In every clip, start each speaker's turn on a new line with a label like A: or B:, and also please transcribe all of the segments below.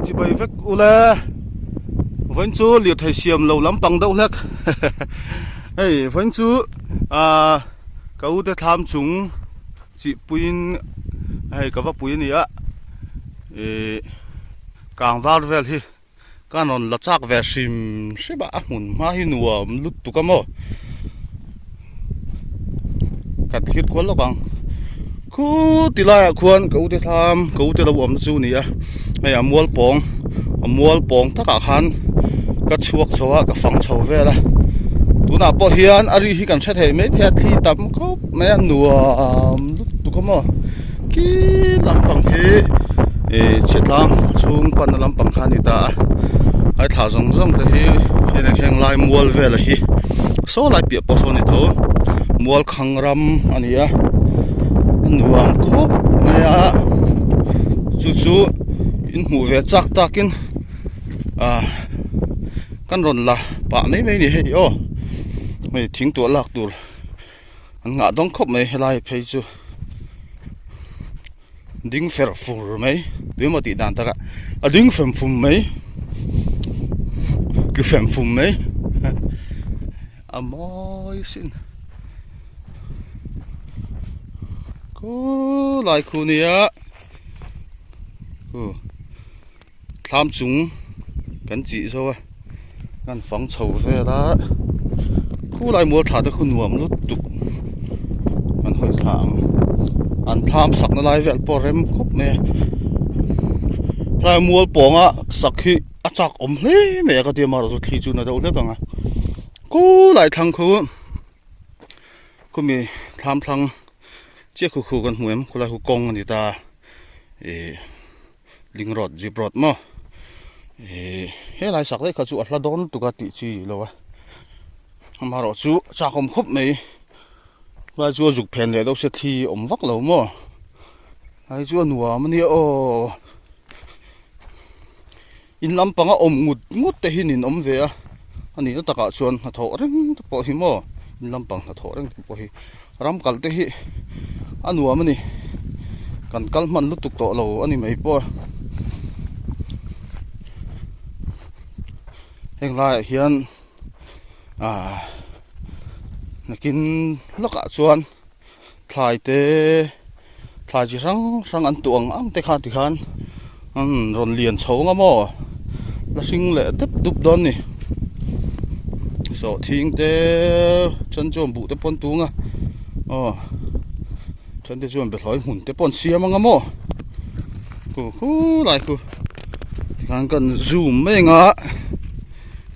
A: chỉ bay vek ule vẫn chú liệt thầy xiêm lâu lắm bằng đâu lắc hey vẫn chú cậu để tham chúng chỉ pin hay cậu vấp pin này á càng vào về thì cái non là chắc về sim sẽ bà muốn mà hi nùa lút tụ cái mò cắt thiết quấn lo bằng cú tì lại khuôn cậu để tham cậu để lâu ẩm chú này á hay mua bông tất cả khăn cái chuộc xóa cái phẳng xấu về là tụi nào bỏ hiền ari hi cần xét hệ mấy thiệt thì tắm cốc mấy anh nùa lúc tụi có mò kí làm bằng hi chết lắm chung pan làm bằng khăn đi ta ai thả rong thì hi này hàng lai mua về là hi số lại bịa bao số này thôi mua khăng ram anh ấy nùa cốc mấy à chú in mù về chắc ta kín căn rồn là bà mấy này hay ô mày thính tuổi lạc tuổi anh ngã đóng khóc mày lại phải chú đinh phèn phù mấy đứa mà tị đàn ta cả đinh phèn phù mấy cái phèn phù mấy môi xin cô lại khu này á tham chúng cái gì sao à ngăn phẳng sầu thế đó khu lại mua thả được khu nuông lút tục anh hỏi thằng anh tham sặc nó lại vẹt bỏ rem khúc nè lại mua bông á sặc khi chắc lấy mẹ cái tiền mà rồi thì chú nó đâu đấy bằng à khu lại thằng khu mình tham thằng chiếc khu con muỗng khu lại khu công người ta linh rọt dịp rọt mà hết lại sạc đấy cả chú là đón tụi cái tị chi rồi mà rồi chú cha không khóc mấy và chú dục phèn để đâu sẽ thi vắt lâu mà hay chú nùa mà nè in lắm bằng ngút để hình in về à anh ấy nó tất cả chuan thọ đấy bỏ hi mà in lắm bằng thọ đấy bỏ hi ram cal để hi anh nùa mà nè cần cal man lúc tục tọ lâu anh ấy mấy bỏ hiện lại hiện nakin laka chuan thlai chi sang an tuang ang te kha ti khan ron lian chhonga mo la sing le tep dup don ni so thing te chan chom bu te pon tunga chan te chom be thloi hun te pon siam anga mo ku lai ku kan zoom me nga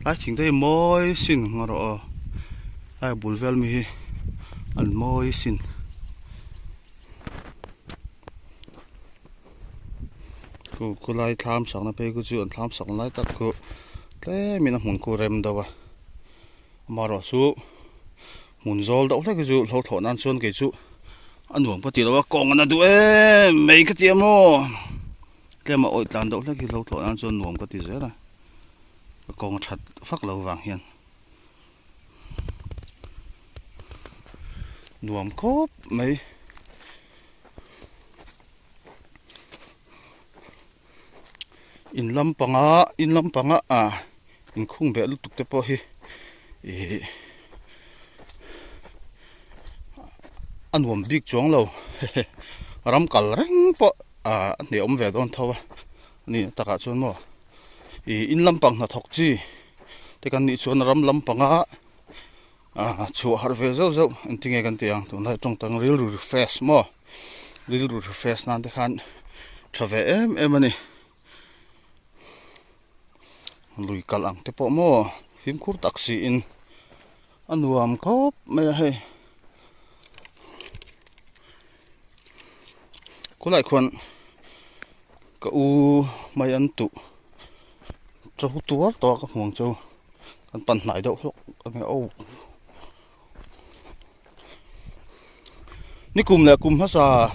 A: ai chính đây môi xin ngờ rõ ai bùn vel mi ăn môi xin cô lại tham sáng na pe cô chú ăn tham sáng lại tất cô thế mình làm muốn cô rem đâu à mà rõ chú muốn zol đâu thế cô chú lâu thọ nan xuân cái chú ăn uống bắt đầu con ăn đuôi mấy cái tiệm mò cái mà ôi tàn đâu thế cái lâu thọ nan xuân uống bắt đầu rồi con thật phát lâu vàng hiền nuông cốp mấy in lâm bằng á in khung bé lúc tục tiếp po hi ăn uống big chuông lâu ram cal reng po để về đón thâu nè tất cả chuan mò in lâm bằng là thọc chi thì cần đi chuan ram lâm bằng chùa har về dâu anh听cái tiếng tụi nó trong tầng real refresh mà real refresh nan thì khan trở về em anh lùi cả lăng thì bỏ mà phim cút taxi in anh nuông cốp mấy hay có lại khoan cậu mấy anh tụ châu tua to các mong châu anh bận lại đâu anh ô ní cùng là cùng hết sa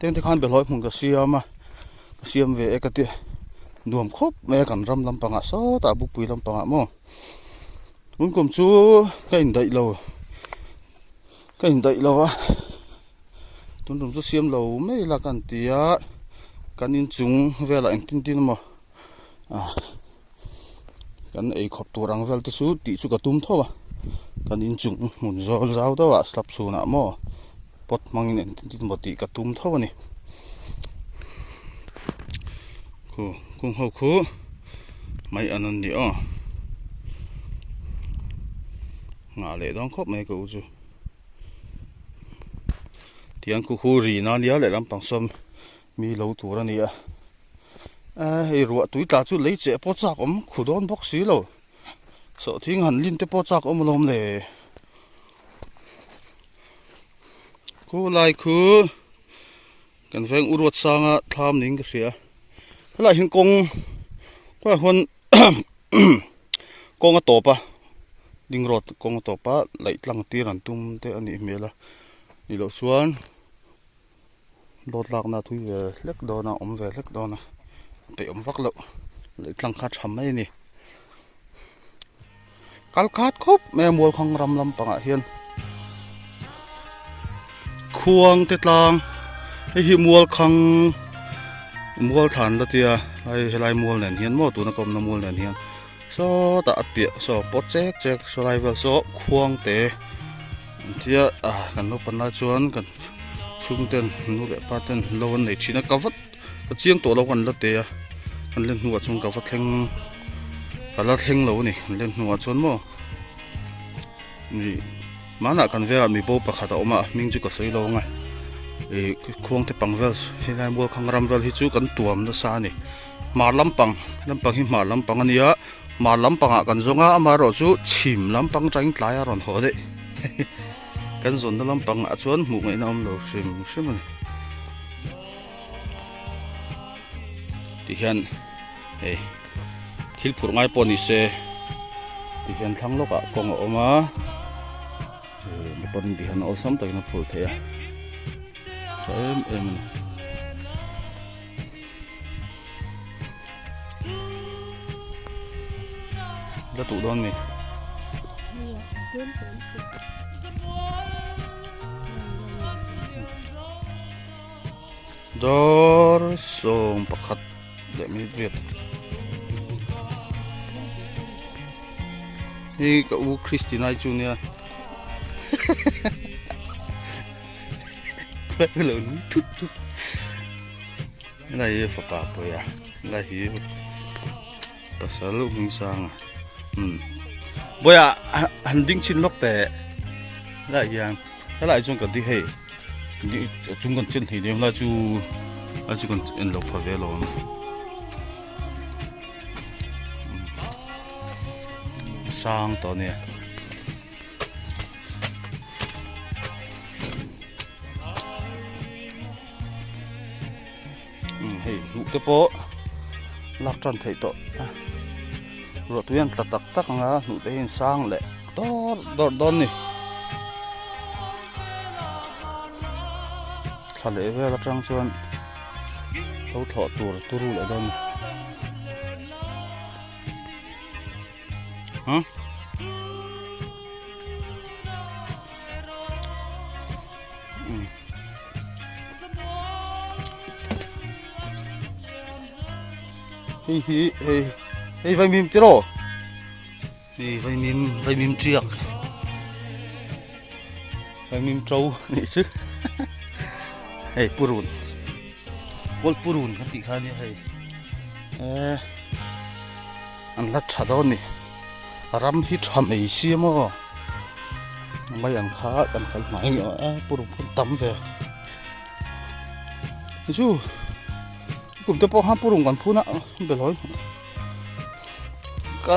A: tên thì khan bị lỗi mong cái xiêm về cái tiệt nuông khốp mấy cần ram lâm bằng số ta bút bùi lâm bằng mò muốn cùng chú cái hình đậy lâu á tuần tuần chú xiêm lâu mấy là cần tiệt cần in chúng về lại tin mà กันไอ้ขอบตัวรังเวลที่สุดติสุกตุ้มท่อกันอินจุงหมุนจอลาวตัวสลับสูนะหม้อปดมังเนี่ยที่บติกตุ้มท่อนี่คุ้งหัวคู่ไม่อันนั้นดิงาเล่ต้องครบไม่กูจูเที่ยงคู่รีน่าเลี้ยเลยลำปังส้มมีเหลาตัวนี่ไอ้รัวตุ้ยตาจุเลยเจ็บปวดจักขุดโดนบ็อกซี่แล้วสอทิ้งหันลิ้นเตปวดจักลมเลยคู่ลายคือกันแฝงอุรวดสางะทำนิ่งก็เสียหลายหินกงว่าคนกงก็ตบดิ่งรถกงก็ตบไหลหลังตีรันตุ้มแต่อันนี้เมล่ะนี่เราส่วนรถหลักนะทุยเล็กโดนะเล็กโดนะไปวักแล้วไหลหลังคัดทำไม่นี่กัลคัดครบแม่มัวขังรำลำปังเฮียนควงติดลางไอ้หิมัวขังมัวฐานละเตียไอ้ลายมัวเนี่ยเฮียนมัวตัวนักกรมน้ำมัวเนี่ยเฮียนโซ่ตะเปียโซ่ปดแจ๊กโซ่ลายเวลโซ่ควงเตะเทียกันนกปันนาชวนกันชุ่มเต้นนูเบปาเต้นเราวันไหนชีนักกวัดก็เชียงตัวเราวันละเตียกันเล่นหัวชนกวัดแทงกันละแทงเรานี่เล่นหัวชนมัวนี่มาหนักกันเวลมีโบปะขาดออกมามิงจุกก็ใส่เราไงควงที่ปังเวลที่นายบัวขังรำเวลที่จุกันตัวมันซานี่มาลำปังที่มาลำปังอันนี้มาลำปังกันจงมารอจุชิมลำปังใจกลายร้อนหัวเด้กันส่วนลำปังชวนหมู่ไม่น้ำเราชิมมันที่เห็นที่ผูกไม้ปนนี่เสที่เห็นทั้งโลกกงออกมาปนที่เห็นเอาซ้ำตัวนั้นผูกเทียแล้วตู้โดนมั้ยดอร์ส่งประคัดเดี๋ยวมีเรียดนี่ก็อูคริสติน่าจูเนียเหลือทุดอะไรฝากไปอะไรภาษาลูกมึงสั่งบ่อยหันดิ้งชินล็อกแต่ได้ยังอะไรจงกันที่ให้จงกันชินที่เดียวแล้วจูกันเอ็นล็อกพอเวลอนสั่งตอนนี้ลูกเตปลักจันไทยต่อรถเวียนตักนะลูกได้ยินสร้างแหละดอนนี่ทะเลเวลาจังชวนเขาถอดตัวรู้เลยดอนฮะเฮ้ยไฟมิมจิโร่นี่ไฟมิมเจียกไฟมิมโจนี่ซึเฮ้ยปูรุนวอลปูรุนกันตีข้านี่เฮ้ยอันลัดชาดอนนี่รำฮิตทำไอ้เสียมั้งไม่อันขากันกันไหนเงี้ยปูรุนพุ่งตั้มเว้ยจู่ผมจะพอห้ามปูรุงกันพูนะเบลอยก็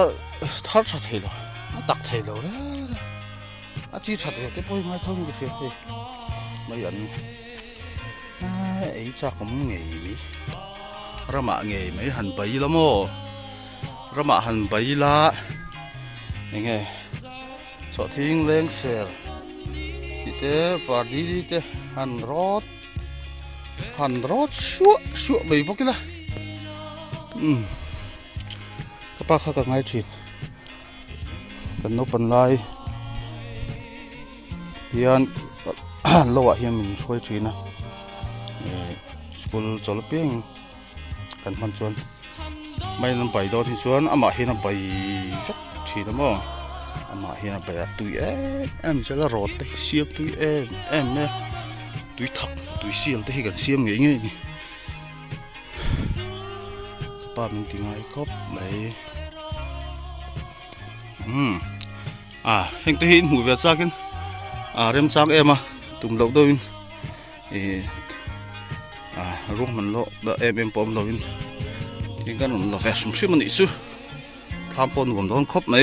A: ทัดชัดเหรอตักเหรอเลยอาชีพชัดเหรอที่พอยังไงท่องก็เสียไม่ยันไอ้จากผมไงระมาไงไม่หันไปละโมระมาหันไปละยังไงสอทิ้งเลี้ยงเสือที่เตะปาดีที่เตะหันรถชัวไปพวกนี้ละก็ป้าข้าก็ง่ายจีกันนกปันไลเฮียนโลกเฮียนมันช่วยจีนะสกุลจอลเปียงกันพันชวน mai lam bai do thi chuan ama hina bai vek thina mo ama hina bai tui em chala rot te siap tui em me tui thak tui sial te hi kan siam nge nge ni pa min tingai kop mai heng te hin hu ve chakin rem chak ema tum lo do in rung man lo da em pom lo in นี่ก็หนุนเราแฟชั่นชิมันอีสุทำปนผมโดนครบไหม